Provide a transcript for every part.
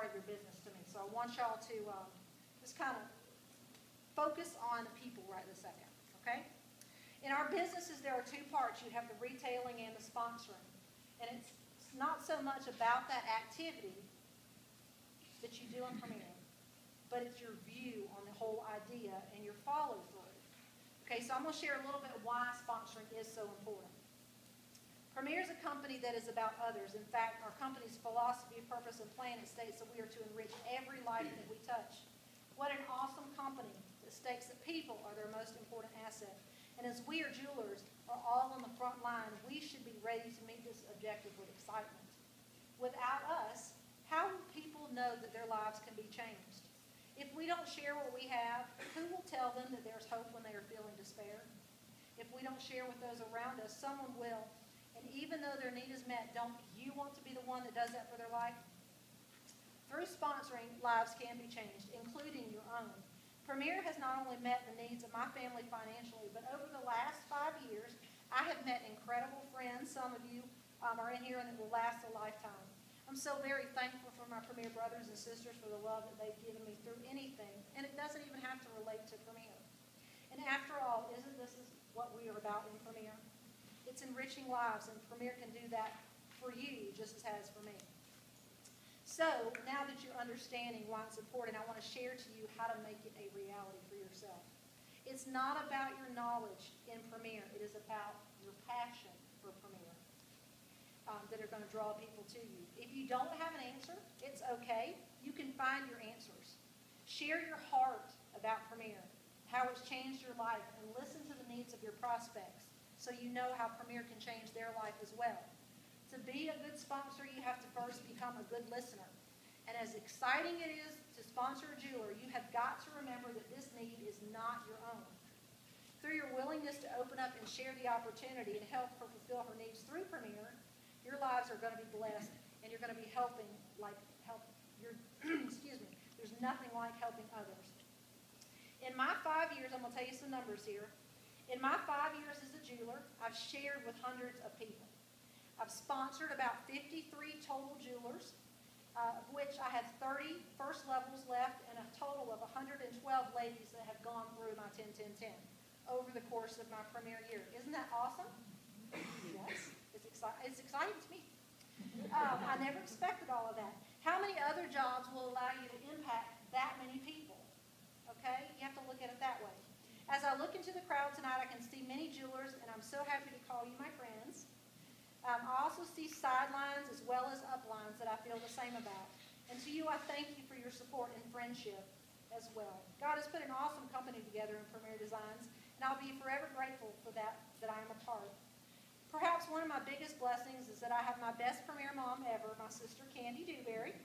part of your business to me. So I want y'all to just kind of focus on the people right this second, okay? In our businesses, there are two parts. You have the retailing and the sponsoring. And it's not so much about that activity that you do in Premier, but it's your view on the whole idea and your follow-through. Okay, so I'm going to share a little bit why sponsoring is so important. Premier is a company that is about others. In fact, our company's philosophy, purpose, and plan, it states that we are to enrich every life that we touch. What an awesome company that states that people are their most important asset. And as we are jewelers are all on the front line, we should be ready to meet this objective with excitement. Without us, how will people know that their lives can be changed? If we don't share what we have, who will tell them that there's hope when they are feeling despair? If we don't share with those around us, someone will. And even though their need is met, don't you want to be the one that does that for their life? Through sponsoring, lives can be changed, including your own. Premier has not only met the needs of my family financially, but over the last 5 years, I have met incredible friends. Some of you are in here and it will last a lifetime. I'm so very thankful for my Premier brothers and sisters for the love that they've given me through anything, and it doesn't even have to relate to Premier. And after all, isn't this is what we are about in Premier? It's enriching lives, and Premier can do that for you just as it has for me. So, now that you're understanding why it's important, I want to share to you how to make it a reality for yourself. It's not about your knowledge in Premier. It is about your passion for Premier that are going to draw people to you. If you don't have an answer, it's okay. You can find your answers. Share your heart about Premier, how it's changed your life, and listen to the needs of your prospects so you know how Premier can change their life as well. To be a good sponsor, you have to first become a good listener. And as exciting it is to sponsor a jeweler, you have got to remember that this need is not your own. Through your willingness to open up and share the opportunity and help her fulfill her needs through Premier, your lives are going to be blessed, and you're going to be helping excuse me, there's nothing like helping others. In my 5 years, I'm going to tell you some numbers here. In my 5 years as a jeweler, I've shared with hundreds of people. I've sponsored about 53 total jewelers, of which I have 30 first levels left and a total of 112 ladies that have gone through my 10-10-10 over the course of my Premier year. Isn't that awesome? Yes, it's exciting to me. I never expected all of that. How many other jobs will allow you to impact that many people? Okay, you have to look at it that way. As I look into the crowd tonight, I can see many jewelers, and I'm so happy to call you my friends. I also see sidelines as well as uplines that I feel the same about. And to you, I thank you for your support and friendship as well. God has put an awesome company together in Premier Designs, and I'll be forever grateful for that I am a part. Perhaps one of my biggest blessings is that I have my best Premier mom ever, my sister Candy Dewberry,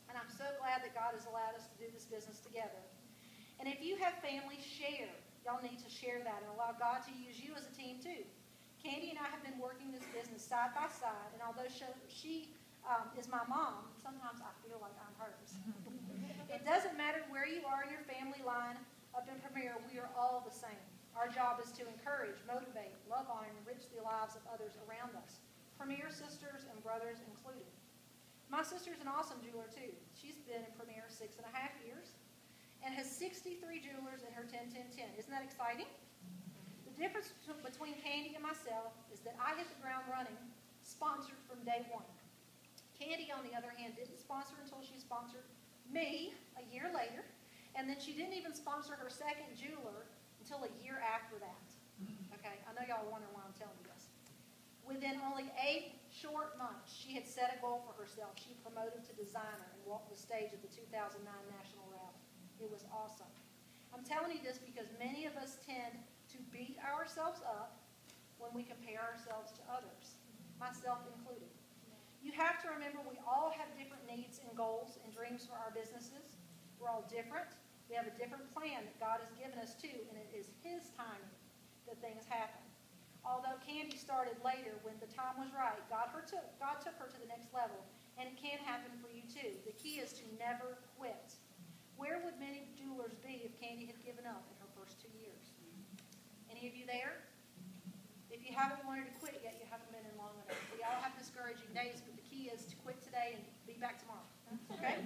and I'm so glad that God has allowed us to do this business together. And if you have family, share. Y'all need to share that and allow God to use you as a team too. Candy and I have been working this business side by side, and although she is my mom, sometimes I feel like I'm hers. It doesn't matter where you are in your family line up in Premier, we are all the same. Our job is to encourage, motivate, love on, and enrich the lives of others around us, Premier sisters and brothers included. My sister's an awesome jeweler too. She's been in Premier 6.5 years and has 63 jewelers in her 10-10-10. Isn't that exciting? The difference between Candy and myself is that I hit the ground running, sponsored from day one. Candy, on the other hand, didn't sponsor until she sponsored me a year later, and then she didn't even sponsor her second jeweler until a year after that. Okay, I know y'all are wondering why I'm telling you this. Within only 8 short months, she had set a goal for herself. She promoted to designer and walked the stage at the 2009 National Rally. It was awesome. I'm telling you this because many of us tend to beat ourselves up when we compare ourselves to others, myself included. You have to remember we all have different needs and goals and dreams for our businesses. We're all different. We have a different plan that God has given us too, and it is His timing that things happen. Although Candy started later, when the time was right, God took her to the next level, and it can happen for you too. The key is to never quit. Where would many jewelers be if Candy had given up in her first 2 years? Any of you there? If you haven't wanted to quit yet, you haven't been in long enough. We all have discouraging days, but the key is to quit today and be back tomorrow. Okay?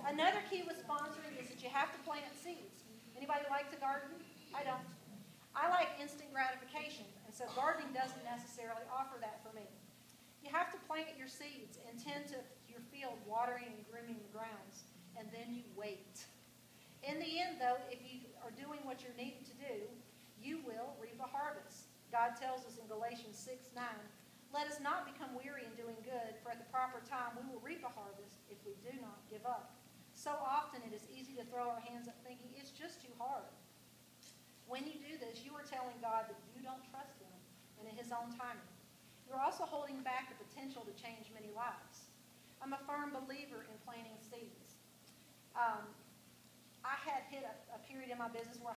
Another key with sponsoring is that you have to plant seeds. Anybody like to garden? I don't. I like instant gratification, and so gardening doesn't necessarily offer that for me. You have to plant your seeds and tend to your field, watering and grooming the grounds, and then you wait. In the end, though, if you are doing what you're needed to do, you will reap a harvest. God tells us in Galatians 6:9, let us not become weary in doing good, for at the proper time we will reap a harvest if we do not give up. So often it is easy to throw our hands up thinking it's just too hard. When you do this, you are telling God that you don't trust Him and in His own timing. You're also holding back the potential to change many lives. I'm a firm believer in planting seeds. I had hit a period in my business where